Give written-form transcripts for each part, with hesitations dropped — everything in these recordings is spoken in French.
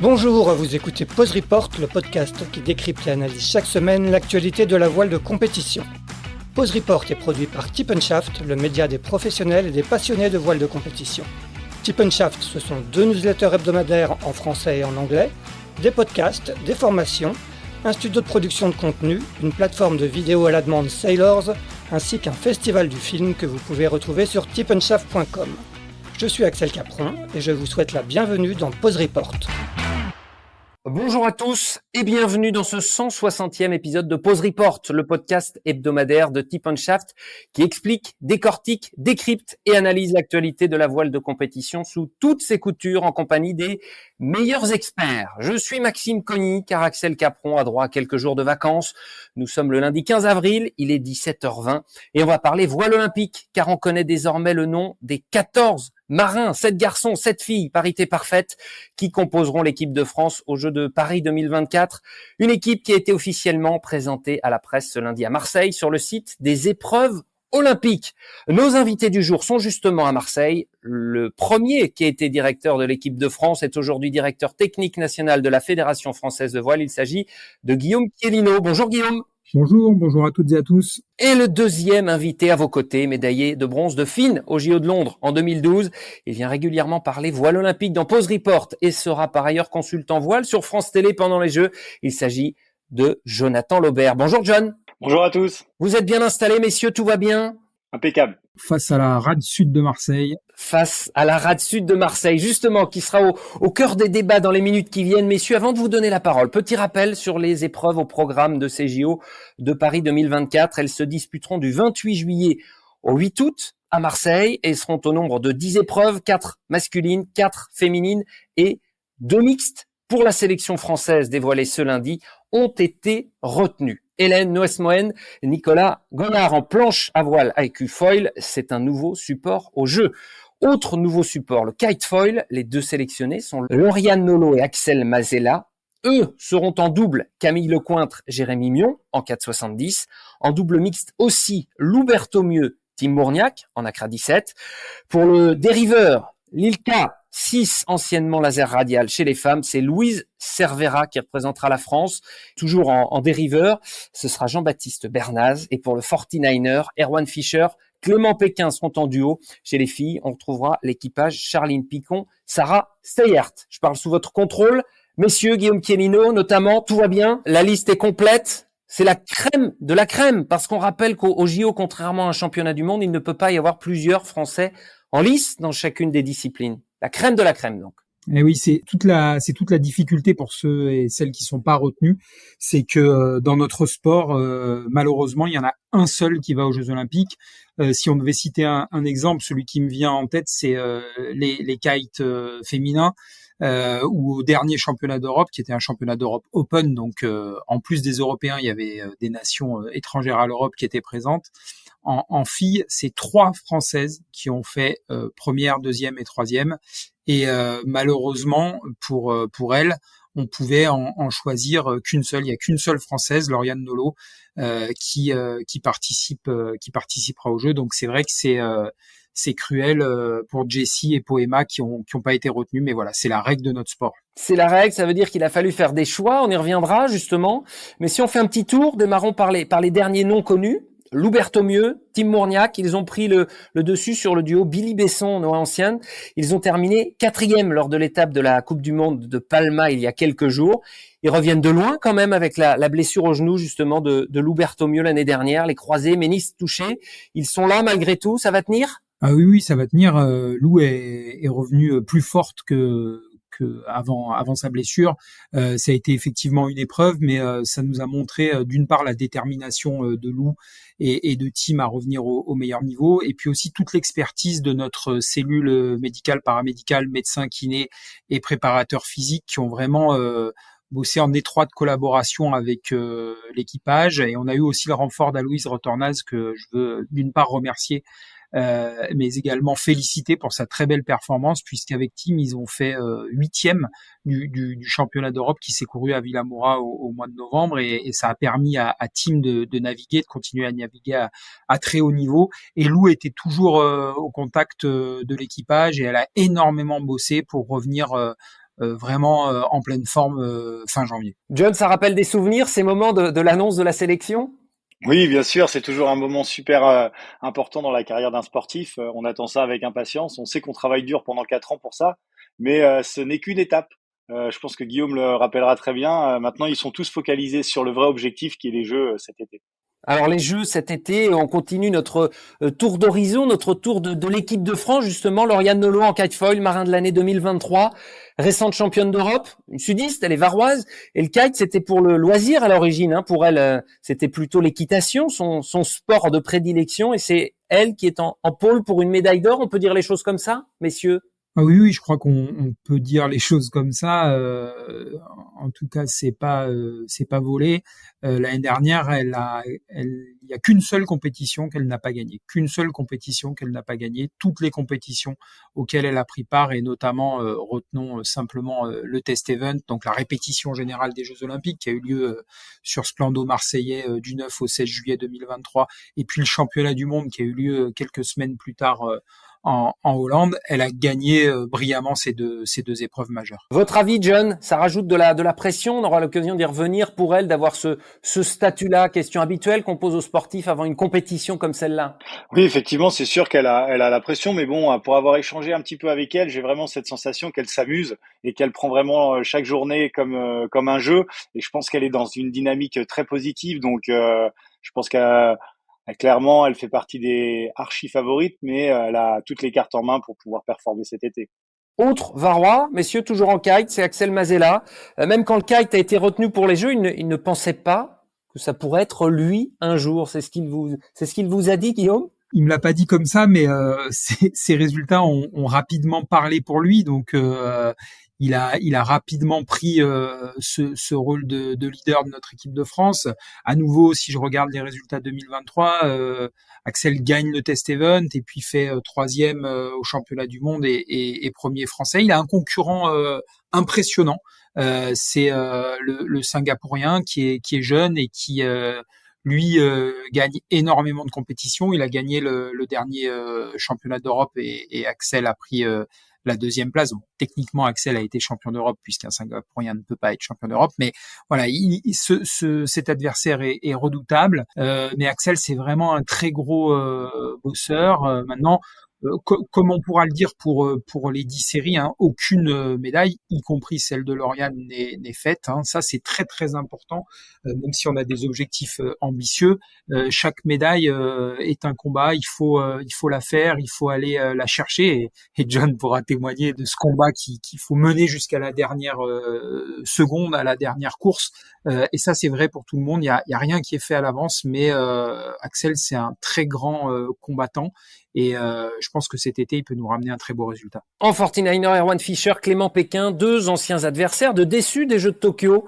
Bonjour, vous écoutez Pause Report, le podcast qui décrypte et analyse chaque semaine l'actualité de la voile de compétition. Pause Report est produit par Tip & Shaft, le média des professionnels et des passionnés de voile de compétition. Tip & Shaft, ce sont 2 newsletters hebdomadaires en français et en anglais, des podcasts, des formations, un studio de production de contenu, une plateforme de vidéos à la demande Sailors, ainsi qu'un festival du film que vous pouvez retrouver sur tipandshaft.com. Je suis Axel Capron et je vous souhaite la bienvenue dans Pause Report. Bonjour à tous et bienvenue dans ce 160e épisode de Pause Report, le podcast hebdomadaire de Tip & Shaft qui explique, décortique, décrypte et analyse l'actualité de la voile de compétition sous toutes ses coutures en compagnie des meilleurs experts. Je suis Maxime Cogny car Axel Capron a droit à quelques jours de vacances. Nous sommes le lundi 15 avril, il est 17h20 et on va parler voile olympique car on connaît désormais le nom des 14 marins, 7 garçons, 7 filles, parité parfaite, qui composeront l'équipe de France aux Jeux de Paris 2024. Une équipe qui a été officiellement présentée à la presse ce lundi à Marseille sur le site des épreuves olympiques. Nos invités du jour sont justement à Marseille. Le premier qui a été directeur de l'équipe de France est aujourd'hui directeur technique national de la Fédération française de voile. Il s'agit de Guillaume Chiellino. Bonjour Guillaume. Bonjour à toutes et à tous. Et le deuxième invité à vos côtés, médaillé de bronze de FIN au JO de Londres en 2012. Il vient régulièrement parler voile olympique dans Pause Report et sera par ailleurs consultant voile sur France Télé pendant les Jeux. Il s'agit de Jonathan Laubert. Bonjour John. Bonjour à tous. Vous êtes bien installés, messieurs, tout va bien? Impeccable. Face à la rade sud de Marseille. Face à la rade sud de Marseille, justement, qui sera au cœur des débats dans les minutes qui viennent. Messieurs, avant de vous donner la parole, petit rappel sur les épreuves au programme de ces JO de Paris 2024. Elles se disputeront du 28 juillet au 8 août à Marseille et seront au nombre de 10 épreuves, 4 masculines, 4 féminines et 2 mixtes. Pour la sélection française dévoilée ce lundi, ont été retenues. Hélène Noesmoen, Nicolas Gonard en planche à voile IQ Foil, c'est un nouveau support au jeu. Autre nouveau support, le kite foil. Les deux sélectionnés sont Lauriane Nolo et Axel Mazella. Eux seront en double Camille Lecointre, Jérémy Mion en 4,70. En double mixte aussi Loubert Aumieux, Tim Mourniac en Accra 17. Pour le dériveur, l'Ilka 6, anciennement laser radial chez les femmes, c'est Louise Cervera qui représentera la France, toujours en dériveur. Ce sera Jean-Baptiste Bernaz. Et pour le 49er, Erwan Fischer, Clément Péquin seront en duo. Chez les filles, on retrouvera l'équipage Charline Picon, Sarah Steyert. Je parle sous votre contrôle. Messieurs, Guillaume Chiellino notamment, tout va bien. La liste est complète. C'est la crème de la crème, parce qu'on rappelle qu'au JO, contrairement à un championnat du monde, il ne peut pas y avoir plusieurs Français en lice dans chacune des disciplines. La crème de la crème, donc. Et oui, c'est toute la difficulté pour ceux et celles qui sont pas retenus, c'est que dans notre sport, malheureusement, il y en a un seul qui va aux Jeux Olympiques. Si on devait citer un exemple, celui qui me vient en tête, c'est les kites féminins. Ou au dernier championnat d'Europe, qui était un championnat d'Europe Open, donc en plus des Européens, il y avait des nations étrangères à l'Europe qui étaient présentes. En filles, c'est 3 Françaises qui ont fait première, deuxième et troisième. Et malheureusement, pour elles, on pouvait en choisir qu'une seule. Il y a qu'une seule Française, Lauriane Nolo, qui participera au jeu. Donc c'est vrai que c'est cruel pour Jessie et Poema qui ont pas été retenus, mais voilà, c'est la règle de notre sport. C'est la règle, ça veut dire qu'il a fallu faire des choix, on y reviendra justement. Mais si on fait un petit tour, démarrons par les derniers noms connus. Loubert Aumieux, Tim Mourniac, ils ont pris le dessus sur le duo Billy Besson, Noah Ancien. Ils ont terminé 4e lors de l'étape de la Coupe du Monde de Palma il y a quelques jours. Ils reviennent de loin quand même avec la blessure au genou justement de Loubert Aumieux l'année dernière, les croisés, ménisques touchés. Ils sont là malgré tout, ça va tenir? Ah oui, ça va tenir. Lou est revenue plus forte que avant sa blessure. Ça a été effectivement une épreuve, mais ça nous a montré d'une part la détermination de Lou et de Tim à revenir au meilleur niveau, et puis aussi toute l'expertise de notre cellule médicale, paramédicale, médecins, kinés et préparateurs physiques qui ont vraiment bossé en étroite collaboration avec l'équipage. Et on a eu aussi le renfort d'Aloïse Retornaz que je veux d'une part remercier, mais également féliciter pour sa très belle performance, puisqu'avec Tim, ils ont fait 8e du championnat d'Europe qui s'est couru à Villamoura au mois de novembre, et ça a permis à Tim de naviguer, de continuer à naviguer à très haut niveau. Et Lou était toujours au contact de l'équipage, et elle a énormément bossé pour revenir vraiment en pleine forme fin janvier. John, ça rappelle des souvenirs, ces moments de l'annonce de la sélection? Oui, bien sûr, c'est toujours un moment super important dans la carrière d'un sportif. On attend ça avec impatience. On sait qu'on travaille dur pendant 4 ans pour ça, mais ce n'est qu'une étape. Je pense que Guillaume le rappellera très bien. Maintenant, ils sont tous focalisés sur le vrai objectif qui est les Jeux cet été. Alors les Jeux cet été, on continue notre tour d'horizon, notre tour de l'équipe de France justement. Lauriane Nolot en kitefoil, marin de l'année 2023, récente championne d'Europe, une sudiste, elle est varoise. Et le kite, c'était pour le loisir à l'origine. Hein. Pour elle, c'était plutôt l'équitation, son sport de prédilection. Et c'est elle qui est en pôle pour une médaille d'or. On peut dire les choses comme ça, messieurs? Ah oui, je crois qu'on peut dire les choses comme ça. En tout cas, c'est pas volé. L'année dernière, il y a qu'une seule compétition qu'elle n'a pas gagnée, qu'une seule compétition qu'elle n'a pas gagnée. Toutes les compétitions auxquelles elle a pris part, et notamment retenons simplement le test event, donc la répétition générale des Jeux Olympiques qui a eu lieu sur Splendo marseillais du 9 au 16 juillet 2023, et puis le championnat du monde qui a eu lieu quelques semaines plus tard. En Hollande, elle a gagné brillamment ces deux épreuves majeures. Votre avis, John, ça rajoute de la pression, on aura l'occasion d'y revenir pour elle, d'avoir ce statut-là, question habituelle qu'on pose aux sportifs avant une compétition comme celle-là. Oui, effectivement, c'est sûr qu'elle a la pression, mais bon, pour avoir échangé un petit peu avec elle, j'ai vraiment cette sensation qu'elle s'amuse et qu'elle prend vraiment chaque journée comme un jeu. Et je pense qu'elle est dans une dynamique très positive, donc je pense clairement, elle fait partie des archi favorites, mais elle a toutes les cartes en main pour pouvoir performer cet été. Autre Varois, messieurs, toujours en kite, c'est Axel Mazella. Même quand le kite a été retenu pour les Jeux, il ne pensait pas que ça pourrait être lui un jour. C'est ce qu'il vous a dit, Guillaume? Il me l'a pas dit comme ça, mais ses résultats ont rapidement parlé pour lui. Donc il a rapidement pris ce rôle de leader de notre équipe de France. À nouveau, si je regarde les résultats 2023, Axel gagne le test event et puis fait troisième au championnat du monde et premier français. Il a un concurrent impressionnant. C'est le Singapourien qui est jeune et qui lui gagne énormément de compétitions. Il a gagné le dernier championnat d'Europe et Axel a pris la deuxième place. Bon, techniquement, Axel a été champion d'Europe puisqu'un Singapourien ne peut pas être champion d'Europe. Mais voilà, cet adversaire est redoutable. Mais Axel, c'est vraiment un très gros bosseur. Maintenant, comme on pourra le dire pour les 10 séries, hein, aucune médaille, y compris celle de Lauriane, n'est faite. Hein. Ça, c'est très très important. Même si on a des objectifs ambitieux, chaque médaille est un combat. Il faut la faire, il faut aller la chercher. Et John pourra témoigner de ce combat qu'il faut mener jusqu'à la dernière seconde, à la dernière course. Et ça, c'est vrai pour tout le monde. Il y a rien qui est fait à l'avance, mais Axel, c'est un très grand combattant. Et je pense que cet été, il peut nous ramener un très beau résultat. En 49er, Erwan Fischer, Clément Péquin, deux anciens adversaires de déçus des Jeux de Tokyo,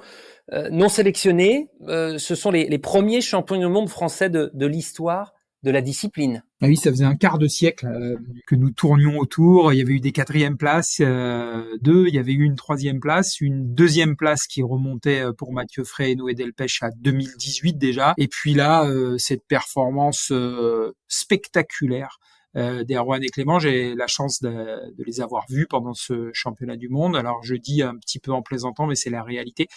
non sélectionnés. Ce sont les premiers champions du monde français de l'histoire de la discipline. Ah oui, ça faisait un quart de siècle que nous tournions autour. Il y avait eu des quatrièmes places, il y avait eu une troisième place, une deuxième place qui remontait pour Mathieu Frey et Noé Delpech à 2018 déjà. Et puis là, cette performance spectaculaire d'Erwan et Clément, j'ai la chance de les avoir vus pendant ce championnat du monde. Alors je dis un petit peu en plaisantant, mais c'est la réalité,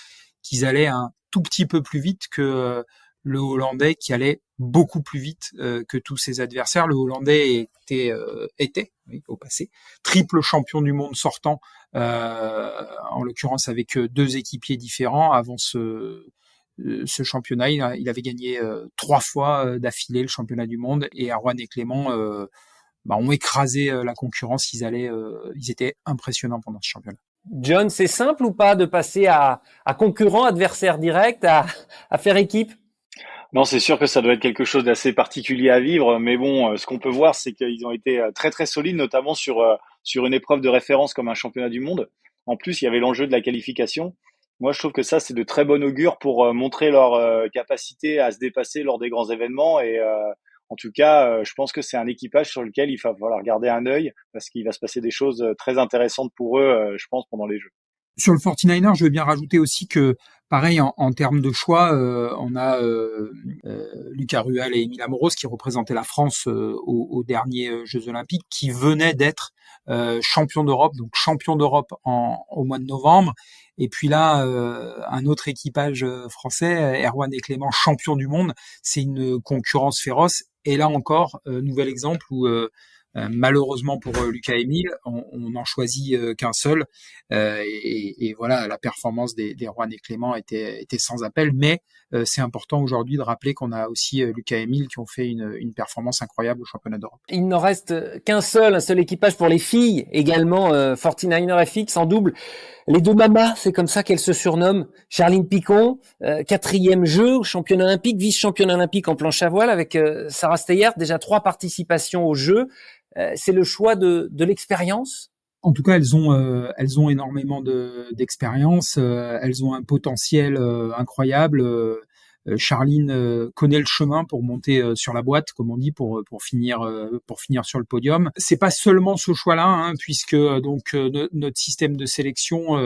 qu'ils allaient un tout petit peu plus vite que le Hollandais qui allait beaucoup plus vite que tous ses adversaires. Le Hollandais était oui, au passé, triple champion du monde sortant, en l'occurrence avec deux équipiers différents avant ce championnat. Il avait gagné 3 fois d'affilée le championnat du monde, et Erwan et Clément ont écrasé la concurrence. Ils étaient impressionnants pendant ce championnat. John, c'est simple ou pas de passer à concurrent, adversaire direct, à faire équipe? Non, c'est sûr que ça doit être quelque chose d'assez particulier à vivre, mais bon, ce qu'on peut voir, c'est qu'ils ont été très très solides, notamment sur une épreuve de référence comme un championnat du monde. En plus, il y avait l'enjeu de la qualification. Moi, je trouve que ça, c'est de très bon augure pour montrer leur capacité à se dépasser lors des grands événements. Et en tout cas, je pense que c'est un équipage sur lequel il va falloir garder un œil parce qu'il va se passer des choses très intéressantes pour eux, je pense, pendant les Jeux. Sur le 49er, je veux bien rajouter aussi que Pareil, en termes de choix, on a Lucas Rual et Émile Amoros qui représentaient la France aux derniers Jeux Olympiques, qui venaient d'être champions d'Europe, donc champions d'Europe au mois de novembre. Et puis là, un autre équipage français, Erwan et Clément, champions du monde. C'est une concurrence féroce. Et là encore, nouvel exemple où malheureusement pour Lucas et Émile, on n'en choisit qu'un seul. Et voilà, la performance des Erwan et Clément était sans appel. Mais c'est important aujourd'hui de rappeler qu'on a aussi Lucas et Émile qui ont fait une performance incroyable au championnat d'Europe. Il n'en reste un seul équipage pour les filles, également 49er FX en double. Les deux mamas, c'est comme ça qu'elles se surnomment. Charline Picon, 4e jeu au championnat olympique, vice-championne olympique en planche à voile avec Sarah Steyer, déjà 3 participations au jeu. C'est le choix de l'expérience. En tout cas, elles ont énormément d'expérience. Elles ont un potentiel incroyable. Charline connaît le chemin pour monter sur la boîte, comme on dit, pour finir sur le podium. C'est pas seulement ce choix-là, hein, puisque donc notre système de sélection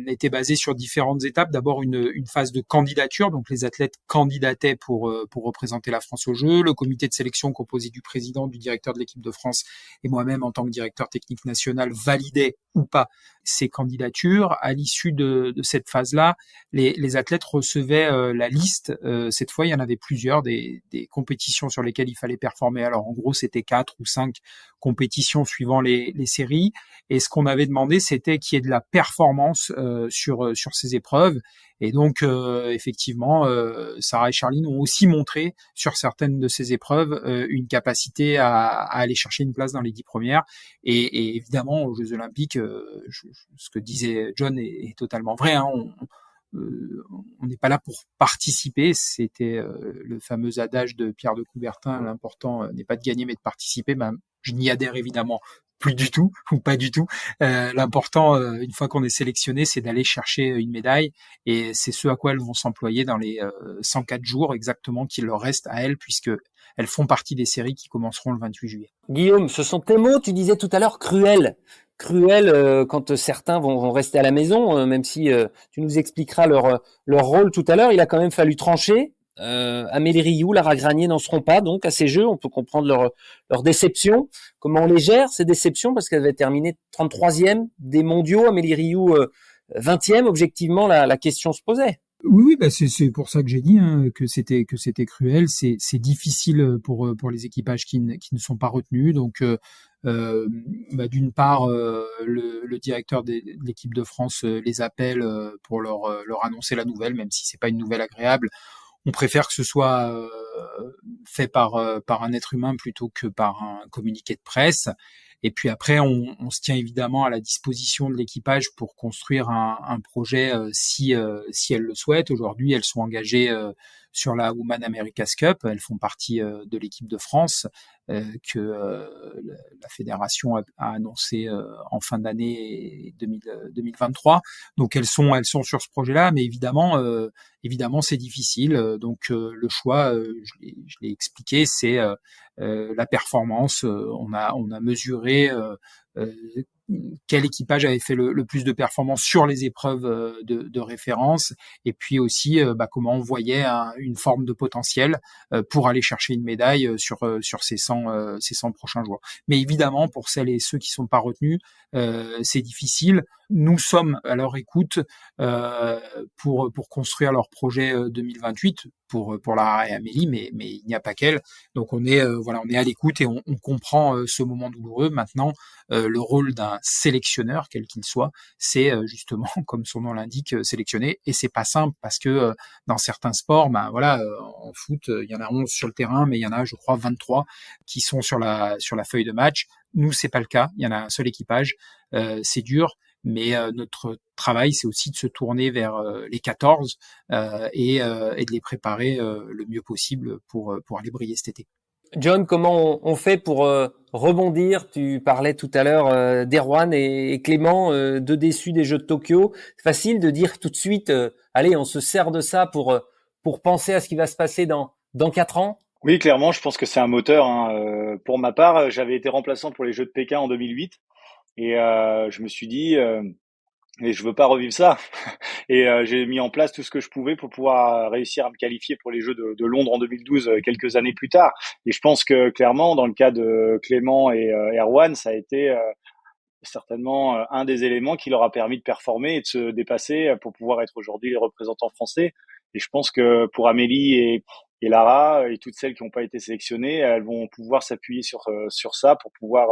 était basé sur différentes étapes. D'abord une phase de candidature, donc les athlètes candidataient pour représenter la France aux Jeux. Le comité de sélection composé du président, du directeur de l'équipe de France et moi-même en tant que directeur technique national validait ou pas ces candidatures. À l'issue de cette phase-là, les athlètes recevaient la liste. Cette fois, il y en avait plusieurs des compétitions sur lesquelles il fallait performer. Alors en gros, c'était 4 ou 5 compétitions suivant les séries. Et ce qu'on avait demandé, c'était qu'il y ait de la performance sur ces épreuves. Et donc, effectivement, Sarah et Charline ont aussi montré sur certaines de ces épreuves une capacité à aller chercher une place dans les 10 premières. Et évidemment, aux Jeux Olympiques, ce que disait John est totalement vrai. Hein, on n'est pas là pour participer. C'était le fameux adage de Pierre de Coubertin, l'important n'est pas de gagner mais de participer. Ben, je n'y adhère évidemment plus du tout ou pas du tout. L'important, une fois qu'on est sélectionné, c'est d'aller chercher une médaille et c'est ce à quoi elles vont s'employer dans les 104 jours exactement qu'il leur reste à elles, puisque elles font partie des séries qui commenceront le 28 juillet. Guillaume, ce sont tes mots, tu disais tout à l'heure cruel quand certains vont rester à la maison, même si tu nous expliqueras leur rôle tout à l'heure. Il a quand même fallu trancher. Amélie Rioux, Lara Granier n'en seront pas donc à ces Jeux. On peut comprendre leur déception. Comment on les gère ces déceptions, parce qu'elle avait terminé 33e des mondiaux. Amélie Rioux 20e. Objectivement, la question se posait. Oui, bah c'est pour ça que j'ai dit que c'était cruel. C'est difficile pour les équipages qui ne sont pas retenus. Donc d'une part, le directeur de l'équipe de France les appelle pour leur annoncer la nouvelle, même si c'est pas une nouvelle agréable. On préfère que ce soit fait par un être humain plutôt que par un communiqué de presse. Et puis après, on se tient évidemment à la disposition de l'équipage pour construire un projet si elles le souhaitent. Aujourd'hui, elles sont engagées sur la Women America's Cup. Elles font partie de l'équipe de France que la fédération a annoncé en fin d'année 2023. Donc elles sont sur ce projet-là, mais évidemment c'est difficile. Donc le choix, je l'ai expliqué, c'est la performance. On a mesuré quel équipage avait fait le plus de performances sur les épreuves de référence, et puis aussi comment on voyait une forme de potentiel pour aller chercher une médaille sur ces 100 prochains jours. Mais évidemment, pour celles et ceux qui sont pas retenus, c'est difficile. Nous sommes à leur écoute pour construire leur projet 2028 pour Lara et Amélie, mais il n'y a pas qu'elles. Donc on est à l'écoute et on comprend ce moment douloureux. Maintenant, le rôle d'un sélectionneur, quel qu'il soit, c'est justement, comme son nom l'indique, sélectionner. Et c'est pas simple parce que dans certains sports, en foot, il y en a 11 sur le terrain, mais il y en a, je crois, 23 qui sont sur la feuille de match. Nous, c'est pas le cas. Il y en a un seul équipage. C'est dur. Mais notre travail, c'est aussi de se tourner vers les 14 et de les préparer le mieux possible pour aller briller cet été. John, comment on fait pour rebondir? Tu parlais tout à l'heure d'Erwan et Clément, deux déçus des Jeux de Tokyo. C'est facile de dire tout de suite, allez, on se sert de ça pour penser à ce qui va se passer dans 4 ans? Oui, clairement, je pense que c'est un moteur. Pour ma part, j'avais été remplaçant pour les Jeux de Pékin en 2008. Et je me suis dit, et je veux pas revivre ça. Et j'ai mis en place tout ce que je pouvais pour pouvoir réussir à me qualifier pour les Jeux de Londres en 2012, quelques années plus tard. Et je pense que clairement, dans le cas de Clément et Erwan, ça a été certainement un des éléments qui leur a permis de performer et de se dépasser pour pouvoir être aujourd'hui les représentants français. Et je pense que pour Amélie et Lara et toutes celles qui n'ont pas été sélectionnées, elles vont pouvoir s'appuyer sur ça pour pouvoir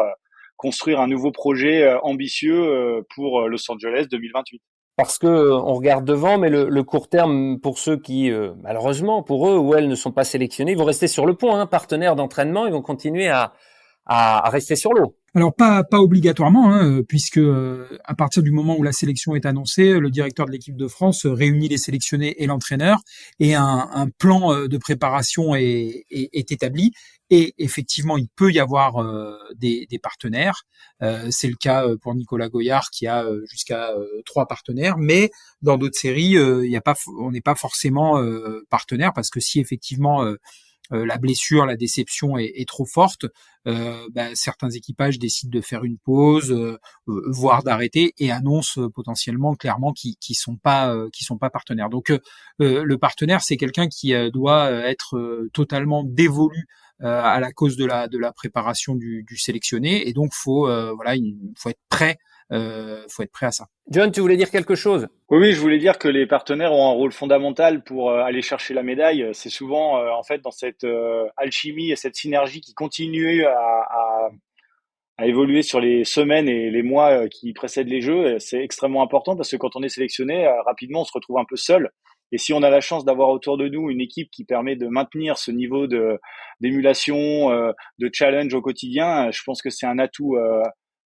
construire un nouveau projet ambitieux pour Los Angeles 2028. Parce que on regarde devant, mais le court terme, pour ceux qui, malheureusement, pour eux ou elles ne sont pas sélectionnés, ils vont rester sur le pont, hein, partenaires d'entraînement, ils vont continuer à rester sur l'eau. Alors pas obligatoirement, hein, puisque à partir du moment où la sélection est annoncée, le directeur de l'équipe de France réunit les sélectionnés et l'entraîneur, et un plan de préparation est établi. Et effectivement, il peut y avoir des partenaires. C'est le cas pour Nicolas Goyard qui a jusqu'à 3 partenaires, mais dans d'autres séries, on n'est pas forcément partenaire, parce que si effectivement la blessure, la déception est trop forte, certains équipages décident de faire une pause, voire d'arrêter, et annoncent potentiellement clairement qu'ils sont pas partenaires. Donc le partenaire, c'est quelqu'un qui doit être totalement dévolu à la cause de la préparation du sélectionné, et donc faut être prêt. Faut être prêt à ça. John, tu voulais dire quelque chose? Oui, je voulais dire que les partenaires ont un rôle fondamental pour aller chercher la médaille. C'est souvent, en fait, dans cette alchimie et cette synergie qui continue à évoluer sur les semaines et les mois qui précèdent les Jeux. C'est extrêmement important parce que quand on est sélectionné, rapidement, on se retrouve un peu seul. Et si on a la chance d'avoir autour de nous une équipe qui permet de maintenir ce niveau d'émulation, de challenge au quotidien, je pense que c'est un atout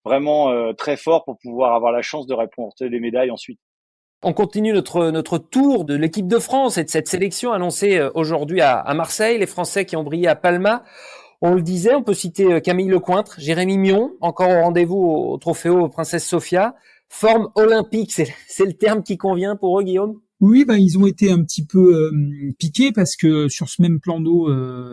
vraiment très fort pour pouvoir avoir la chance de remporter des médailles ensuite. On continue notre tour de l'équipe de France et de cette sélection annoncée aujourd'hui à Marseille. Les Français qui ont brillé à Palma, on le disait, on peut citer Camille Lecointre, Jérémy Mion, encore au rendez-vous au Trofeo Princesse Sophia. Forme olympique, c'est le terme qui convient pour eux, Guillaume? Oui, ils ont été un petit peu piqués, parce que sur ce même plan d'eau,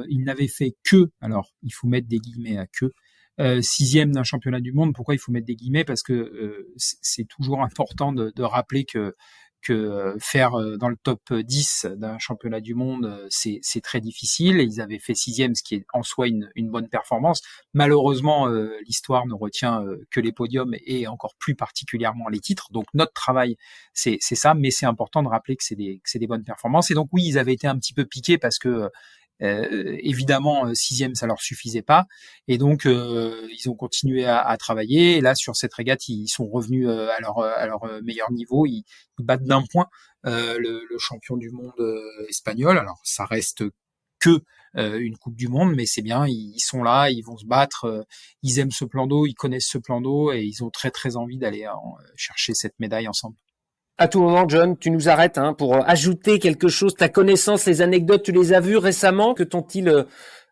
ils n'avaient fait que, alors il faut mettre des guillemets à que, 6e d'un championnat du monde. Pourquoi il faut mettre des guillemets? Parce que c'est toujours important de rappeler que faire dans le top 10 d'un championnat du monde, c'est très difficile. Ils avaient fait 6e, ce qui est en soi une bonne performance. Malheureusement, l'histoire ne retient que les podiums, et encore plus particulièrement les titres. Donc notre travail, c'est ça, mais c'est important de rappeler que c'est des bonnes performances. Et donc oui, ils avaient été un petit peu piqués, parce que évidemment, 6e, ça leur suffisait pas, et donc ils ont continué à travailler. Et là, sur cette régate, ils sont revenus à leur meilleur niveau. Ils battent d'un point le champion du monde espagnol. Alors ça reste que une Coupe du Monde, mais c'est bien, ils sont là, ils vont se battre, ils aiment ce plan d'eau, ils connaissent ce plan d'eau, et ils ont très très envie d'aller chercher cette médaille ensemble. À tout moment, John, tu nous arrêtes pour ajouter quelque chose, ta connaissance, les anecdotes, tu les as vues récemment. Que t'ont-ils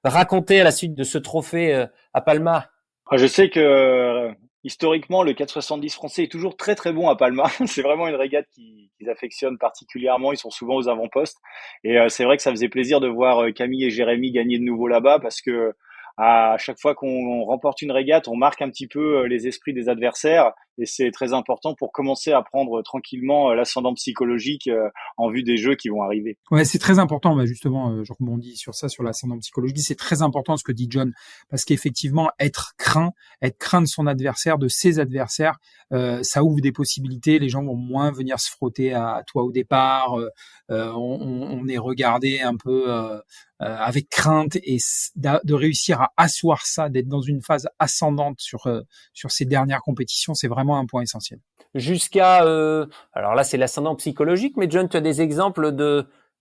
raconté à la suite de ce trophée à Palma? Je sais que historiquement, le 470 français est toujours très très bon à Palma. C'est vraiment une régate qu'ils affectionnent particulièrement. Ils sont souvent aux avant-postes. Et c'est vrai que ça faisait plaisir de voir Camille et Jérémy gagner de nouveau là-bas, parce que à chaque fois qu'on remporte une régate, on marque un petit peu les esprits des adversaires, et c'est très important pour commencer à prendre tranquillement l'ascendant psychologique en vue des Jeux qui vont arriver. Ouais, c'est très important. Justement, je rebondis sur ça, sur l'ascendant psychologique. C'est très important ce que dit John, parce qu'effectivement, être craint de son adversaire, de ses adversaires, ça ouvre des possibilités. Les gens vont moins venir se frotter à toi au départ. On est regardé un peu avec crainte, et de réussir à asseoir ça, d'être dans une phase ascendante sur ces dernières compétitions, c'est vraiment un point essentiel. Jusqu'à alors là, c'est l'ascendant psychologique, mais John, tu as des exemples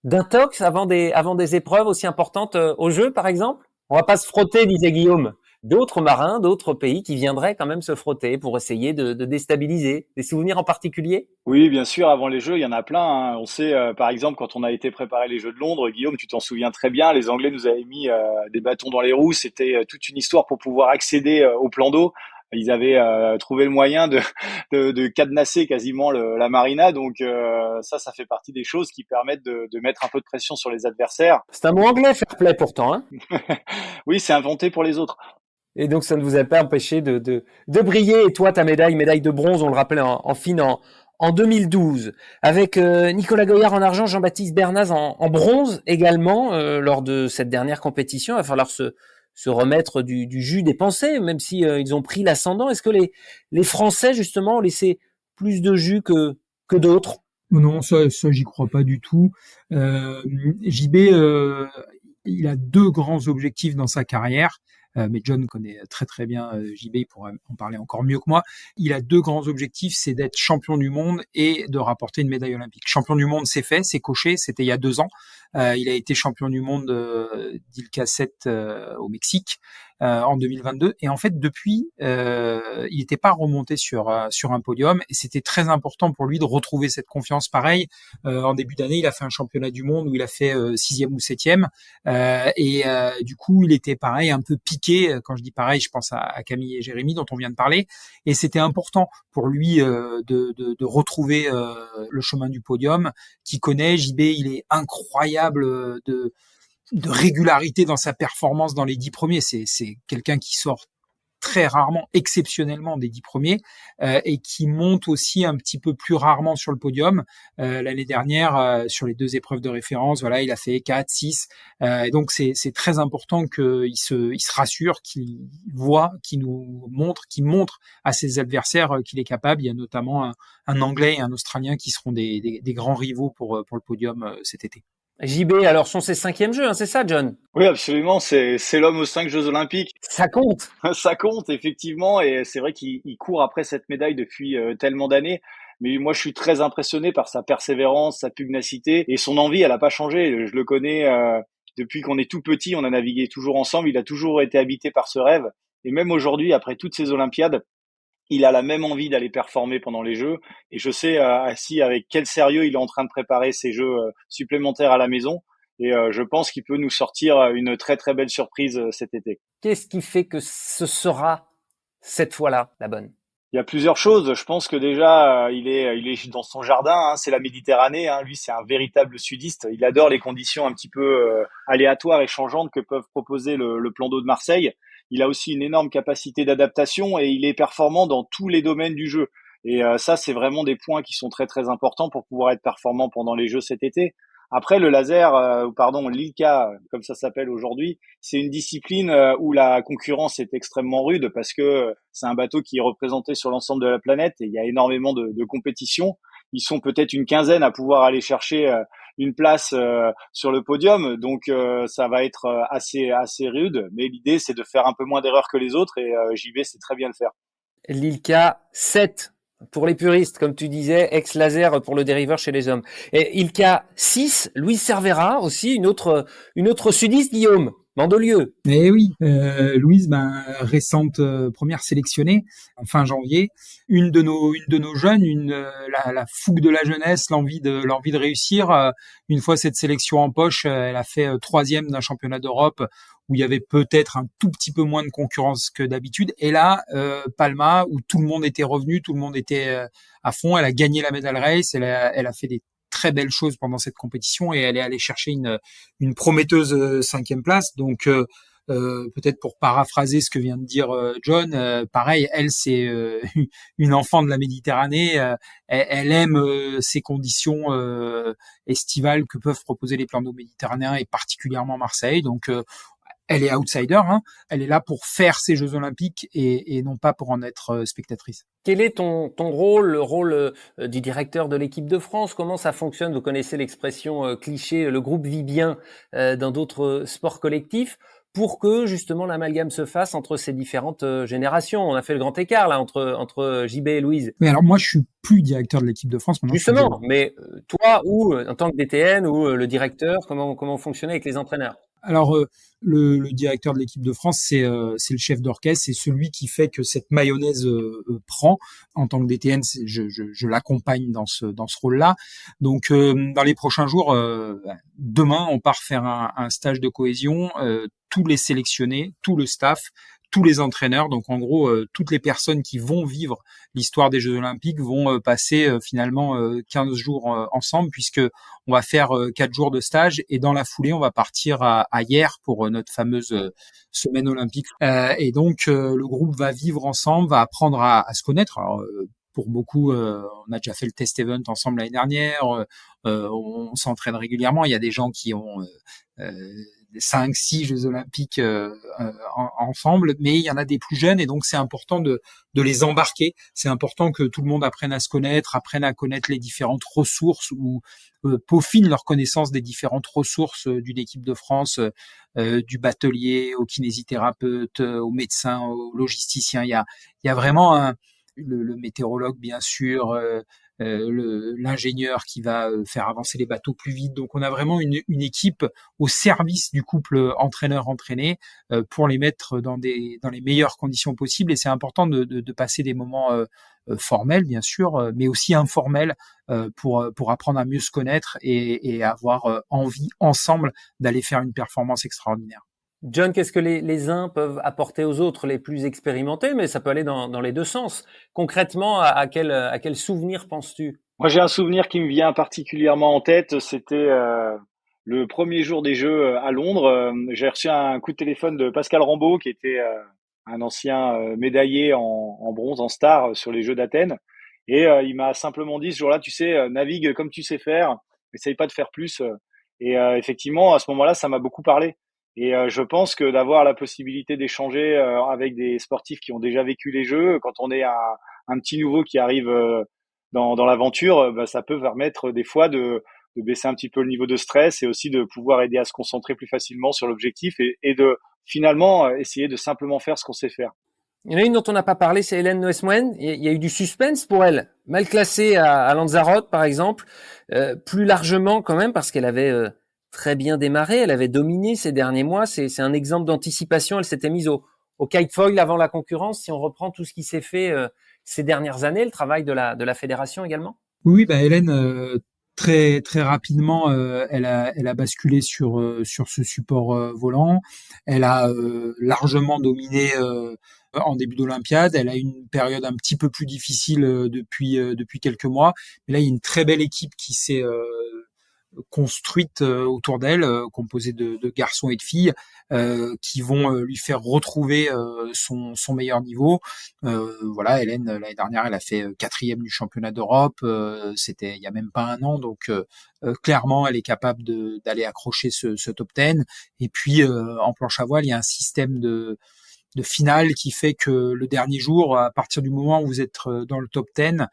d'intox avant des épreuves aussi importantes aux Jeux, par exemple? On va pas se frotter, disait Guillaume. D'autres marins, d'autres pays qui viendraient quand même se frotter pour essayer de déstabiliser. Des souvenirs en particulier? Oui, bien sûr, avant les Jeux, il y en a plein, hein. On sait, par exemple, quand on a été préparer les Jeux de Londres, Guillaume, tu t'en souviens très bien, les Anglais nous avaient mis des bâtons dans les roues. C'était toute une histoire pour pouvoir accéder au plan d'eau. Ils avaient trouvé le moyen de cadenasser quasiment la marina. Donc ça fait partie des choses qui permettent de mettre un peu de pression sur les adversaires. C'est un mot anglais, fair play, pourtant, hein? Oui, c'est inventé pour les autres. Et donc, ça ne vous a pas empêché de briller. Et toi, ta médaille de bronze, on le rappelait en en 2012, avec Nicolas Goyard en argent, Jean-Baptiste Bernaz en bronze également, lors de cette dernière compétition. Il va falloir se remettre du jus des pensées, même si ils ont pris l'ascendant. Est-ce que les Français, justement, ont laissé plus de jus que d'autres? Non, ça j'y crois pas du tout. JB, il a 2 grands objectifs dans sa carrière. Mais John connaît très très bien JB, il pourra en parler encore mieux que moi. Il a 2 grands objectifs, c'est d'être champion du monde et de rapporter une médaille olympique. Champion du monde, c'est fait, c'est coché, c'était il y a 2 ans. Il a été champion du monde d'Ilka 7 au Mexique en 2022. Et en fait, depuis, il n'était pas remonté sur un podium. Et c'était très important pour lui de retrouver cette confiance. Pareil, en début d'année, il a fait un championnat du monde où il a fait 6e ou 7e. Du coup, il était pareil, un peu piqué. Quand je dis pareil, je pense à Camille et Jérémy dont on vient de parler. Et c'était important pour lui de retrouver le chemin du podium qu'il connaît. JB, il est incroyable de régularité dans sa performance dans les 10 premiers. C'est quelqu'un qui sort très rarement, exceptionnellement des 10 premiers, et qui monte aussi un petit peu plus rarement sur le podium. L'année dernière, sur les 2 épreuves de référence, voilà, il a fait 4, 6. Et donc c'est très important qu'il se rassure, qu'il voit, qu'il nous montre, qu'il montre à ses adversaires qu'il est capable. Il y a notamment un Anglais et un Australien qui seront des grands rivaux pour le podium cet été. JB, alors sont ses 5e jeux, hein, c'est ça, John? Oui, absolument. C'est l'homme aux 5 Jeux Olympiques. Ça compte. Ça compte, effectivement. Et c'est vrai qu'il court après cette médaille depuis tellement d'années. Mais moi, je suis très impressionné par sa persévérance, sa pugnacité et son envie. Elle n'a pas changé. Je le connais depuis qu'on est tout petit. On a navigué toujours ensemble. Il a toujours été habité par ce rêve. Et même aujourd'hui, après toutes ces Olympiades, il a la même envie d'aller performer pendant les Jeux. Et je sais aussi avec quel sérieux il est en train de préparer ces Jeux supplémentaires à la maison. Et je pense qu'il peut nous sortir une très très belle surprise cet été. Qu'est-ce qui fait que ce sera cette fois-là la bonne? Il y a plusieurs choses. Je pense que déjà, il est dans son jardin. Hein, c'est la Méditerranée. Hein, lui, c'est un véritable sudiste. Il adore les conditions un petit peu aléatoires et changeantes que peuvent proposer le plan d'eau de Marseille. Il a aussi une énorme capacité d'adaptation et il est performant dans tous les domaines du jeu. Et ça, c'est vraiment des points qui sont très très importants pour pouvoir être performant pendant les Jeux cet été. Après, le laser, l'ILCA, comme ça s'appelle aujourd'hui, c'est une discipline où la concurrence est extrêmement rude parce que c'est un bateau qui est représenté sur l'ensemble de la planète et il y a énormément de compétitions. Ils sont peut-être une quinzaine à pouvoir aller chercher une place sur le podium, donc ça va être assez rude. Mais l'idée, c'est de faire un peu moins d'erreurs que les autres et JB sait très bien le faire. L'ILCA 7. Pour les puristes, comme tu disais, ex-laser pour le dériveur chez les hommes. Et ILCA 6, Louise Cervera, aussi une autre sudiste, Guillaume, Mandelieu. Eh oui, Louise, récente première sélectionnée en fin janvier, une de nos jeunes, la fougue de la jeunesse, l'envie de réussir. Une fois cette sélection en poche, elle a fait 3e d'un championnat d'Europe où il y avait peut-être un tout petit peu moins de concurrence que d'habitude. Et là, Palma, où tout le monde était revenu, tout le monde était à fond. Elle a gagné la medal race, elle a fait des très belles choses pendant cette compétition et elle est allée chercher une prometteuse 5e place. Donc peut-être pour paraphraser ce que vient de dire John, pareil, elle c'est une enfant de la Méditerranée, elle aime ces conditions estivales que peuvent proposer les plans d'eau méditerranéens et particulièrement Marseille. Donc elle est outsider, hein. Elle est là pour faire ces Jeux Olympiques et non pas pour en être spectatrice. Quel est ton rôle, le rôle du directeur de l'équipe de France? Comment ça fonctionne? Vous connaissez l'expression cliché, le groupe vit bien dans d'autres sports collectifs, pour que justement l'amalgame se fasse entre ces différentes générations. On a fait le grand écart là entre JB et Louise. Mais alors moi je suis plus directeur de l'équipe de France maintenant. Justement, mais toi ou en tant que DTN ou le directeur, comment fonctionner avec les entraîneurs? Alors le directeur de l'équipe de France, c'est le chef d'orchestre, c'est celui qui fait que cette mayonnaise prend. En tant que DTN, je l'accompagne dans ce rôle-là. Donc dans les prochains jours, demain, on part faire un stage de cohésion. Tous les sélectionnés, tout le staff, tous les entraîneurs, donc en gros toutes les personnes qui vont vivre l'histoire des Jeux Olympiques vont passer finalement 15 jours ensemble, puisque on va faire 4 jours de stage et dans la foulée on va partir à Hyères pour notre fameuse semaine olympique. Et donc le groupe va vivre ensemble, va apprendre à se connaître. Alors, pour beaucoup, on a déjà fait le test event ensemble l'année dernière. On s'entraîne régulièrement. Il y a des gens qui ont 5-6 Jeux Olympiques ensemble, mais il y en a des plus jeunes et donc c'est important de les embarquer. C'est important que tout le monde apprenne à se connaître, apprenne à connaître les différentes ressources ou peaufine leur connaissance des différentes ressources d'une équipe de France, du batelier au kinésithérapeute, au médecin, au logisticien. Il y a vraiment le météorologue bien sûr, l'ingénieur qui va faire avancer les bateaux plus vite. Donc on a vraiment une équipe au service du couple entraîneur-entraîné pour les mettre dans les meilleures conditions possibles. Et c'est important de passer des moments formels bien sûr, mais aussi informels pour apprendre à mieux se connaître et avoir envie ensemble d'aller faire une performance extraordinaire. John, qu'est-ce que les uns peuvent apporter aux autres, les plus expérimentés, mais ça peut aller dans les deux sens. Concrètement, à quel souvenir penses-tu? Moi, j'ai un souvenir qui me vient particulièrement en tête. C'était le premier jour des Jeux à Londres. J'ai reçu un coup de téléphone de Pascal Rambaud, qui était un ancien médaillé en bronze, en star sur les Jeux d'Athènes. Et il m'a simplement dit ce jour-là, tu sais, navigue comme tu sais faire, essaye pas de faire plus. Et effectivement, à ce moment-là, ça m'a beaucoup parlé. Et je pense que d'avoir la possibilité d'échanger avec des sportifs qui ont déjà vécu les Jeux, quand on est un petit nouveau qui arrive dans l'aventure, bah, ça peut permettre des fois de baisser un petit peu le niveau de stress et aussi de pouvoir aider à se concentrer plus facilement sur l'objectif et de finalement essayer de simplement faire ce qu'on sait faire. Il y en a une dont on n'a pas parlé, c'est Hélène Noesmoen. Il y a eu du suspense pour elle. Mal classée à Lanzarote, par exemple. Plus largement quand même, parce qu'elle avait très bien démarré. Elle avait dominé ces derniers mois. C'est un exemple d'anticipation. Elle s'était mise au kite foil avant la concurrence. Si on reprend tout ce qui s'est fait ces dernières années, le travail de la fédération également. Oui, Hélène, très très rapidement, elle a basculé sur ce support volant. Elle a largement dominé en début d'Olympiade. Elle a une période un petit peu plus difficile depuis quelques mois. Mais là, il y a une très belle équipe qui s'est construite autour d'elle, composée de garçons et de filles, qui vont lui faire retrouver son meilleur niveau. Voilà, Hélène, l'année dernière, elle a fait 4e du championnat d'Europe. C'était il y a même pas un an, donc clairement, elle est capable d'aller accrocher ce top 10. Et puis en planche à voile, il y a un système de finale qui fait que le dernier jour, à partir du moment où vous êtes dans le top 10,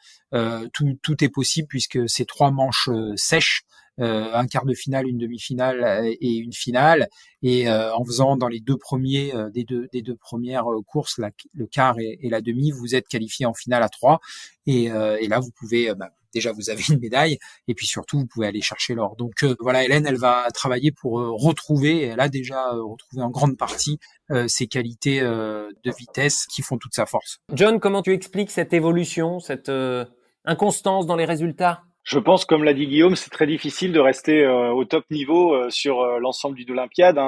tout est possible puisque c'est 3 manches sèches, un quart de finale, une demi-finale et une finale. Et en faisant dans les deux premiers des deux premières courses, le quart et la demi, vous êtes qualifié en finale à 3. Et là, vous pouvez déjà, vous avez une médaille, et puis surtout, vous pouvez aller chercher l'or. Donc voilà, Hélène, elle va travailler pour retrouver, et elle a déjà retrouvé en grande partie ses qualités de vitesse qui font toute sa force. John, comment tu expliques cette évolution, cette inconstance dans les résultats? Je pense, comme l'a dit Guillaume, c'est très difficile de rester au top niveau sur l'ensemble d'une Olympiade.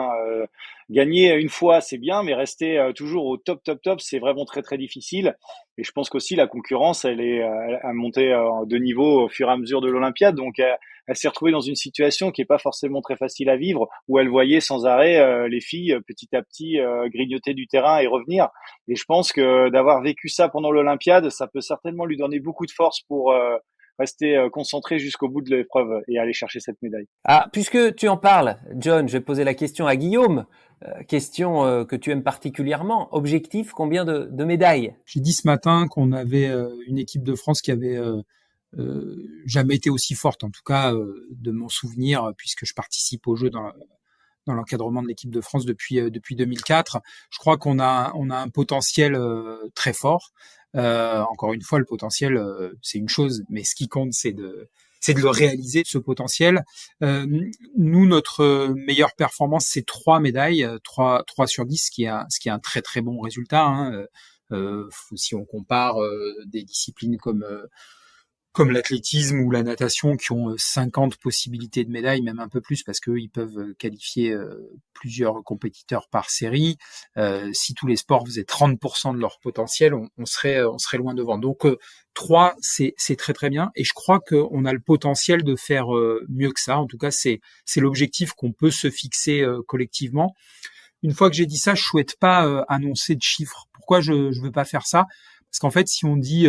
Gagner une fois, c'est bien, mais rester toujours au top, c'est vraiment très, très difficile. Et je pense qu'aussi la concurrence, elle a monté de niveau au fur et à mesure de l'Olympiade. Donc, elle s'est retrouvée dans une situation qui est pas forcément très facile à vivre, où elle voyait sans arrêt les filles petit à petit grignoter du terrain et revenir. Et je pense que d'avoir vécu ça pendant l'Olympiade, ça peut certainement lui donner beaucoup de force pour rester concentré jusqu'au bout de l'épreuve et aller chercher cette médaille. Ah, puisque tu en parles, John, je vais poser la question à Guillaume. Question que tu aimes particulièrement. Objectif, combien de médailles? J'ai dit ce matin qu'on avait une équipe de France qui avait jamais été aussi forte, en tout cas de mon souvenir, puisque je participe aux Jeux dans l'encadrement de l'équipe de France depuis 2004. Je crois qu'on a un potentiel très fort. Encore une fois, le potentiel, c'est une chose, mais ce qui compte, c'est de le réaliser, ce potentiel. Nous, notre meilleure performance, c'est 3 médailles, 3 sur 10, ce qui est un très très bon résultat. Si on compare des disciplines comme l'athlétisme ou la natation qui ont 50 possibilités de médailles, même un peu plus parce qu'eux, ils peuvent qualifier plusieurs compétiteurs par série. Si tous les sports faisaient 30% de leur potentiel, on serait loin devant. Donc 3, c'est très très bien, et je crois qu'on a le potentiel de faire mieux que ça. En tout cas, c'est l'objectif qu'on peut se fixer collectivement. Une fois que j'ai dit ça, je souhaite pas annoncer de chiffres. Pourquoi je veux pas faire ça? Parce qu'en fait, si on dit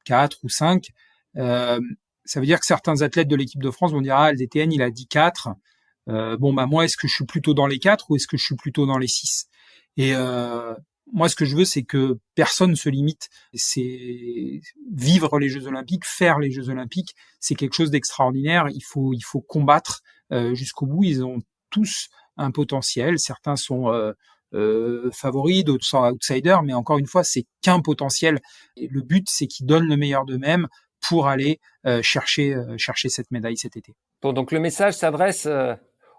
4 ou 5. Ça veut dire que certains athlètes de l'équipe de France vont dire LDTN il a dit 4. Moi est-ce que je suis plutôt dans les 4 ou est-ce que je suis plutôt dans les 6? Et moi ce que je veux c'est que personne se limite. C'est vivre les Jeux Olympiques, faire les Jeux Olympiques, c'est quelque chose d'extraordinaire. Il faut combattre jusqu'au bout. Ils ont tous un potentiel. Certains sont favoris, d'autres sont outsiders, mais encore une fois, c'est qu'un potentiel. Et le but, c'est qu'ils donnent le meilleur d'eux-mêmes pour aller chercher cette médaille cet été. Bon, donc le message s'adresse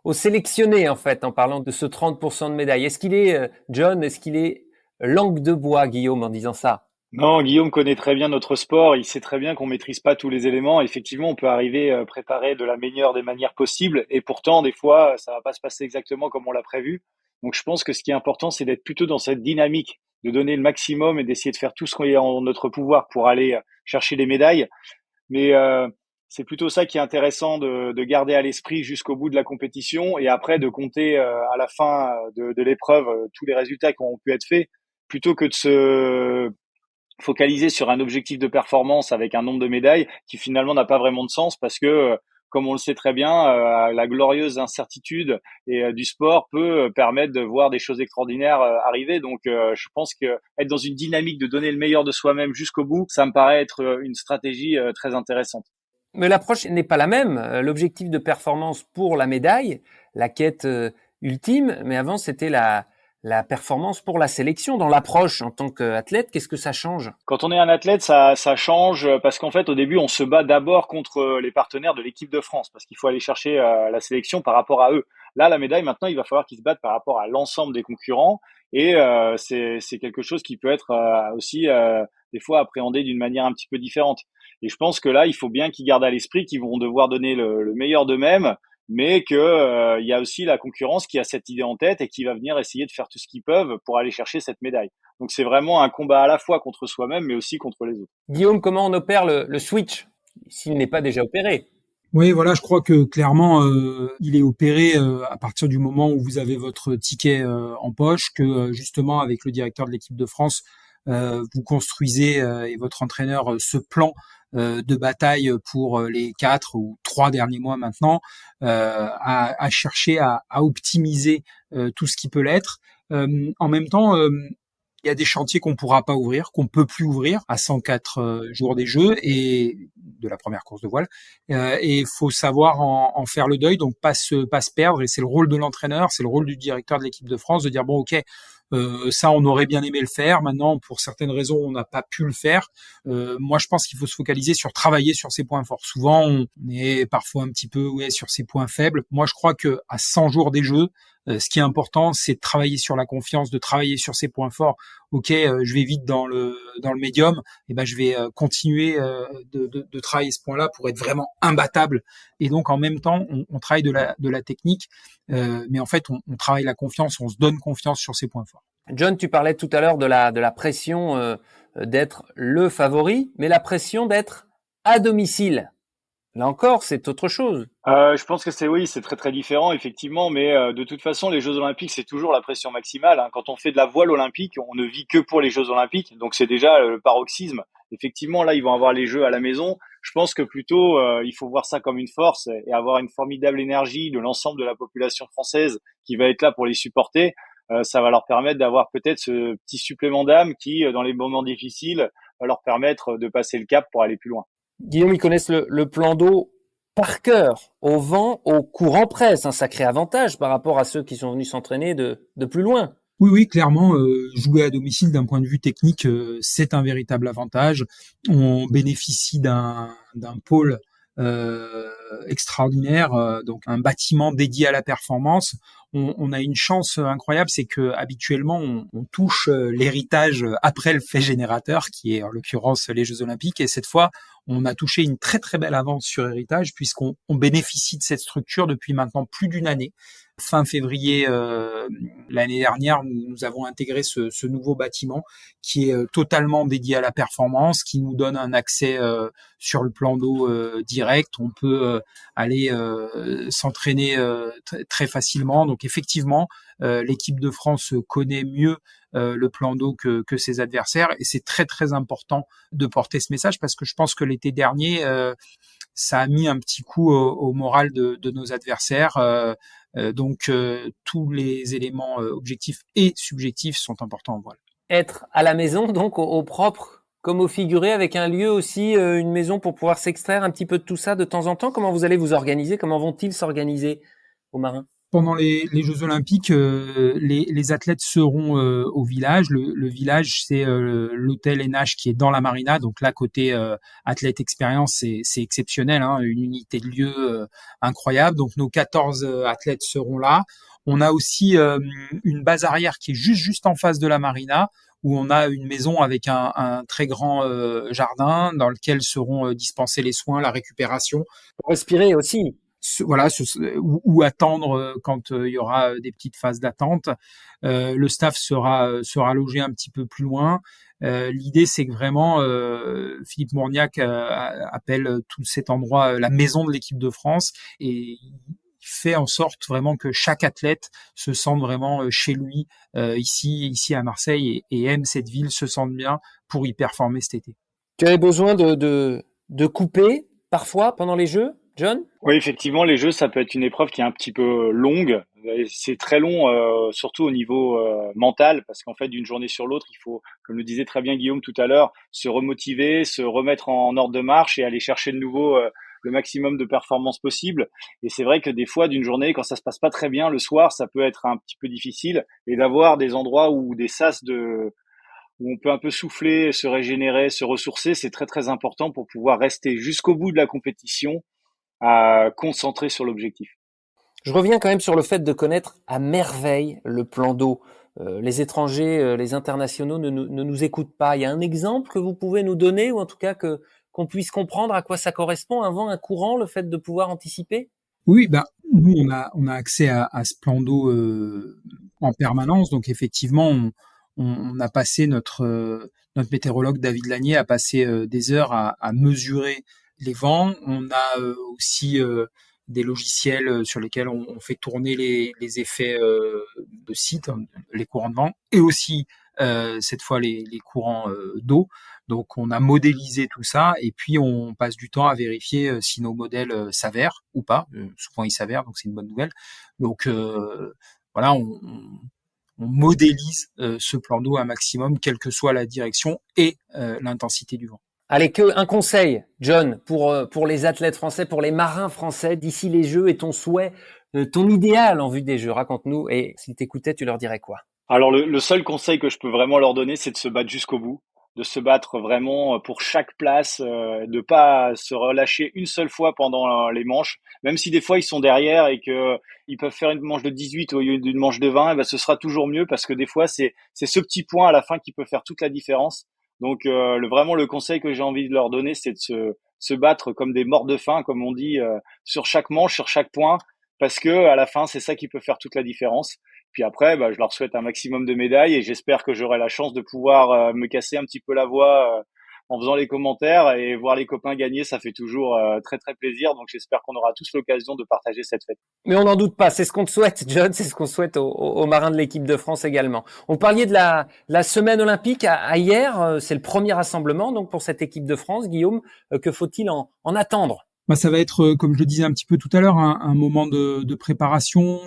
aux sélectionnés, en fait, en parlant de ce 30% de médailles. Est-ce qu'il est, John, est-ce qu'il est langue de bois, Guillaume, en disant ça? Non, Guillaume connaît très bien notre sport. Il sait très bien qu'on maîtrise pas tous les éléments. Effectivement, on peut arriver préparé de la meilleure des manières possibles, et pourtant, des fois, ça va pas se passer exactement comme on l'a prévu. Donc, je pense que ce qui est important, c'est d'être plutôt dans cette dynamique, de donner le maximum et d'essayer de faire tout ce qui est en notre pouvoir pour aller chercher des médailles. Mais c'est plutôt ça qui est intéressant de garder à l'esprit jusqu'au bout de la compétition, et après de compter à la fin de l'épreuve tous les résultats qui ont pu être faits, plutôt que de se focaliser sur un objectif de performance avec un nombre de médailles qui finalement n'a pas vraiment de sens, parce que comme on le sait très bien, la glorieuse incertitude du sport peut permettre de voir des choses extraordinaires arriver. Donc je pense que être dans une dynamique de donner le meilleur de soi-même jusqu'au bout, ça me paraît être une stratégie très intéressante. Mais l'approche n'est pas la même. L'objectif de performance pour la médaille, la quête ultime, mais avant c'était la performance pour la sélection. Dans l'approche en tant qu'athlète, qu'est-ce que ça change? Quand on est un athlète, ça change, parce qu'en fait, au début, on se bat d'abord contre les partenaires de l'équipe de France, parce qu'il faut aller chercher la sélection par rapport à eux. Là, la médaille, maintenant, il va falloir qu'ils se battent par rapport à l'ensemble des concurrents, et c'est quelque chose qui peut être aussi des fois appréhendé d'une manière un petit peu différente. Et je pense que là, il faut bien qu'ils gardent à l'esprit qu'ils vont devoir donner le meilleur d'eux-mêmes, mais que il y a aussi la concurrence qui a cette idée en tête et qui va venir essayer de faire tout ce qu'ils peuvent pour aller chercher cette médaille. Donc c'est vraiment un combat à la fois contre soi-même, mais aussi contre les autres. Guillaume, comment on opère le switch s'il n'est pas déjà opéré? Oui, voilà, je crois que clairement, il est opéré à partir du moment où vous avez votre ticket en poche, que justement avec le directeur de l'équipe de France, vous construisez et votre entraîneur ce plan de bataille pour les 4 ou 3 derniers mois maintenant, à chercher à optimiser tout ce qui peut l'être. En même temps, il y a des chantiers qu'on pourra pas ouvrir, qu'on peut plus ouvrir à 104 jours des Jeux et de la première course de voile. Et il faut savoir en faire le deuil, donc pas se perdre. Et c'est le rôle de l'entraîneur, c'est le rôle du directeur de l'équipe de France de dire bon, ok, ça on aurait bien aimé le faire. Maintenant, pour certaines raisons, on n'a pas pu le faire. Moi, je pense qu'il faut se focaliser sur travailler sur ses points forts. Souvent, on est parfois un petit peu sur ses points faibles. Moi, je crois que à 100 jours des Jeux, ce qui est important, c'est de travailler sur la confiance, de travailler sur ses points forts. Ok, je vais vite dans le médium, et ben je vais continuer de travailler ce point-là pour être vraiment imbattable. Et donc en même temps, on travaille de la technique, mais en fait on travaille la confiance, on se donne confiance sur ses points forts. John, tu parlais tout à l'heure de la pression d'être le favori, mais la pression d'être à domicile. Là encore, c'est autre chose. Je pense que c'est très très différent effectivement, mais de toute façon les Jeux Olympiques c'est toujours la pression maximale, hein. Quand on fait de la voile olympique, on ne vit que pour les Jeux Olympiques, donc c'est déjà le paroxysme. Effectivement, là ils vont avoir les Jeux à la maison. Je pense que plutôt il faut voir ça comme une force et avoir une formidable énergie de l'ensemble de la population française qui va être là pour les supporter. Ça va leur permettre d'avoir peut-être ce petit supplément d'âme qui, dans les moments difficiles, va leur permettre de passer le cap pour aller plus loin. Guillaume, ils connaissent le plan d'eau par cœur, au vent, au courant presse, un sacré avantage par rapport à ceux qui sont venus s'entraîner de plus loin. Oui, clairement, jouer à domicile d'un point de vue technique, c'est un véritable avantage. On bénéficie d'un pôle extraordinaire, donc un bâtiment dédié à la performance. On a une chance incroyable, c'est que habituellement on touche l'héritage après le fait générateur, qui est en l'occurrence les Jeux Olympiques, et cette fois on a touché une très très belle avance sur héritage puisqu'on bénéficie de cette structure depuis maintenant plus d'une année. Fin février l'année dernière, nous avons intégré ce nouveau bâtiment qui est totalement dédié à la performance, qui nous donne un accès sur le plan d'eau direct. On peut aller s'entraîner très facilement. Donc effectivement, l'équipe de France connaît mieux le plan d'eau que ses adversaires, et c'est très très important de porter ce message, parce que je pense que l'été dernier, ça a mis un petit coup au moral de nos adversaires. Donc tous les éléments objectifs et subjectifs sont importants en voile. Être à la maison, donc au propre comme au figuré, avec un lieu aussi, une maison pour pouvoir s'extraire un petit peu de tout ça de temps en temps. Comment vous allez vous organiser? Comment vont-ils s'organiser aux marins? Pendant les Jeux Olympiques, les athlètes seront au village. Le village, c'est l'hôtel NH qui est dans la marina. Donc là, côté athlète expérience, c'est exceptionnel, hein, une unité de lieu incroyable. Donc nos 14 athlètes seront là. On a aussi une base arrière qui est juste en face de la marina, où on a une maison avec un très grand jardin dans lequel seront dispensés les soins, la récupération. Pour respirer aussi. Voilà, ou attendre quand il y aura des petites phases d'attente. Le staff sera logé un petit peu plus loin. L'idée, c'est que vraiment Philippe Mourniac appelle tout cet endroit la maison de l'équipe de France, et il fait en sorte vraiment que chaque athlète se sente vraiment chez lui ici à Marseille, et aime cette ville, se sente bien pour y performer cet été. Tu avais besoin de couper parfois pendant les Jeux, John? Oui, effectivement, les Jeux, ça peut être une épreuve qui est un petit peu longue. Et c'est très long, surtout au niveau mental, parce qu'en fait, d'une journée sur l'autre, il faut, comme le disait très bien Guillaume tout à l'heure, se remotiver, se remettre en ordre de marche et aller chercher de nouveau le maximum de performances possible. Et c'est vrai que des fois, d'une journée, quand ça se passe pas très bien, le soir, ça peut être un petit peu difficile. Et d'avoir des endroits où des sas où on peut un peu souffler, se régénérer, se ressourcer, c'est très très important pour pouvoir rester jusqu'au bout de la compétition à concentrer sur l'objectif. Je reviens quand même sur le fait de connaître à merveille le plan d'eau. Les étrangers, les internationaux ne nous écoutent pas. Il y a un exemple que vous pouvez nous donner, ou en tout cas qu'on puisse comprendre à quoi ça correspond, un vent, un courant, le fait de pouvoir anticiper? Oui, nous on a accès à ce plan d'eau en permanence. Donc effectivement, on a passé notre météorologue David Lanier a passé des heures à mesurer les vents. On a aussi des logiciels sur lesquels on fait tourner les effets de site, les courants de vent, et aussi cette fois les courants d'eau. Donc on a modélisé tout ça, et puis on passe du temps à vérifier si nos modèles s'avèrent ou pas. Souvent ils s'avèrent, donc c'est une bonne nouvelle. Donc voilà, on modélise ce plan d'eau un maximum, quelle que soit la direction et l'intensité du vent. Allez, un conseil, John, pour les athlètes français, pour les marins français, d'ici les Jeux, et ton souhait, ton idéal en vue des Jeux. Raconte-nous, et s'ils t'écoutaient, tu leur dirais quoi? Alors le seul conseil que je peux vraiment leur donner, c'est de se battre jusqu'au bout, de se battre vraiment pour chaque place, de pas se relâcher une seule fois pendant les manches, même si des fois ils sont derrière et que ils peuvent faire une manche de 18 au lieu d'une manche de 20, et ben ce sera toujours mieux, parce que des fois c'est ce petit point à la fin qui peut faire toute la différence. Donc vraiment le conseil que j'ai envie de leur donner, c'est de se battre comme des morts de faim, comme on dit, sur chaque manche, sur chaque point, parce que à la fin c'est ça qui peut faire toute la différence. Puis après, je leur souhaite un maximum de médailles, et j'espère que j'aurai la chance de pouvoir me casser un petit peu la voix en faisant les commentaires, et voir les copains gagner, ça fait toujours très très plaisir. Donc j'espère qu'on aura tous l'occasion de partager cette fête. Mais on n'en doute pas, c'est ce qu'on te souhaite, John, c'est ce qu'on souhaite aux marins de l'équipe de France également. On parlait de la semaine olympique à hier, c'est le premier rassemblement donc pour cette équipe de France. Guillaume, que faut-il en attendre? Ça va être, comme je le disais un petit peu tout à l'heure, un moment de préparation,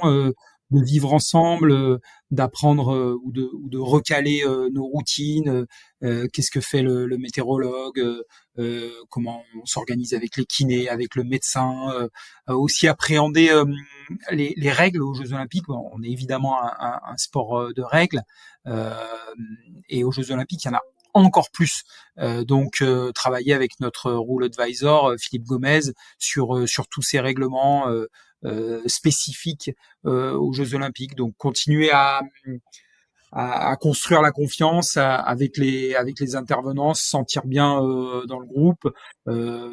de vivre ensemble, d'apprendre ou de recaler nos routines, qu'est-ce que fait le météorologue, comment on s'organise avec les kinés, avec le médecin, aussi appréhender les règles aux Jeux Olympiques. Bon, on est évidemment un sport de règles, et aux Jeux Olympiques, il y en a encore plus. Donc travailler avec notre rule advisor Philippe Gomez sur tous ces règlements spécifiques aux Jeux Olympiques. Donc continuer à construire la confiance avec les intervenants, se sentir bien dans le groupe,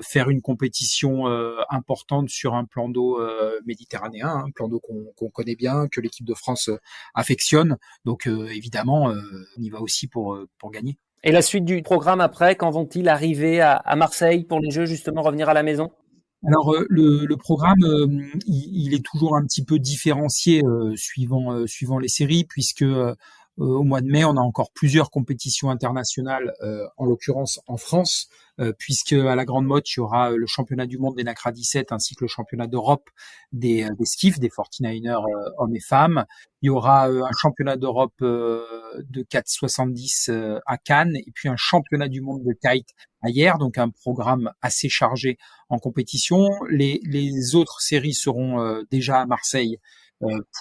faire une compétition importante sur un plan d'eau méditerranéen, un plan d'eau qu'on connaît bien, que l'équipe de France affectionne. Donc évidemment, on y va aussi pour gagner. Et la suite du programme après, quand vont-ils arriver à Marseille pour les Jeux, justement revenir à la maison? Alors le programme, il est toujours un petit peu différencié suivant les séries, puisque au mois de mai, on a encore plusieurs compétitions internationales, en l'occurrence en France, puisque à la Grande Motte, il y aura le championnat du monde des NACRA 17 ainsi que le championnat d'Europe des skiffs, des 49ers hommes et femmes. Il y aura un championnat d'Europe de 4,70 à Cannes, et puis un championnat du monde de kite à Hyères, donc un programme assez chargé en compétition. Les autres séries seront déjà à Marseille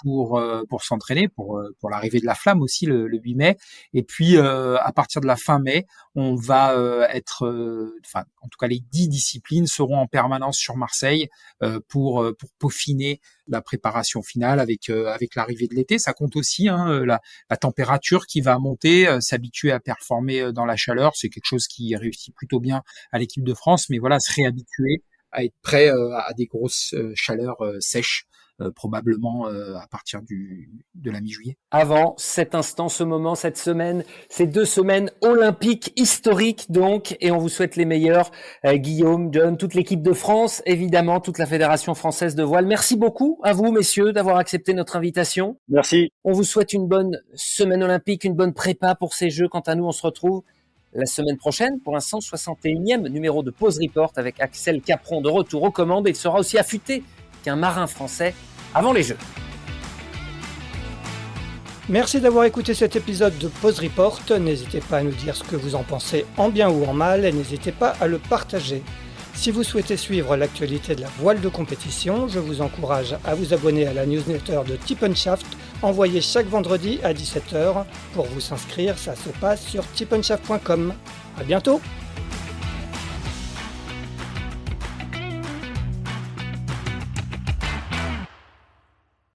pour s'entraîner pour l'arrivée de la flamme aussi le 8 mai, et puis à partir de la fin mai on va en tout cas les 10 disciplines seront en permanence sur Marseille pour peaufiner la préparation finale avec l'arrivée de l'été. Ça compte aussi la température qui va monter, s'habituer à performer dans la chaleur, c'est quelque chose qui réussit plutôt bien à l'équipe de France, mais voilà, se réhabituer à être prêt à des grosses chaleurs sèches, probablement à partir de la mi-juillet. Avant cet instant, ce moment, cette semaine, ces 2 semaines olympiques historiques donc, et on vous souhaite les meilleurs, Guillaume, John, toute l'équipe de France, évidemment, toute la Fédération française de voile. Merci beaucoup à vous, messieurs, d'avoir accepté notre invitation. Merci. On vous souhaite une bonne semaine olympique, une bonne prépa pour ces Jeux. Quant à nous, on se retrouve la semaine prochaine pour un 161e numéro de Pause Report avec Axel Capron de retour aux commandes. Il sera aussi affûté qu'un marin français avant les Jeux. Merci d'avoir écouté cet épisode de Pause Report. N'hésitez pas à nous dire ce que vous en pensez en bien ou en mal et n'hésitez pas à le partager. Si vous souhaitez suivre l'actualité de la voile de compétition, je vous encourage à vous abonner à la newsletter de Tip & Shaft, envoyée chaque vendredi à 17h. Pour vous inscrire, ça se passe sur tipandshaft.com. À bientôt!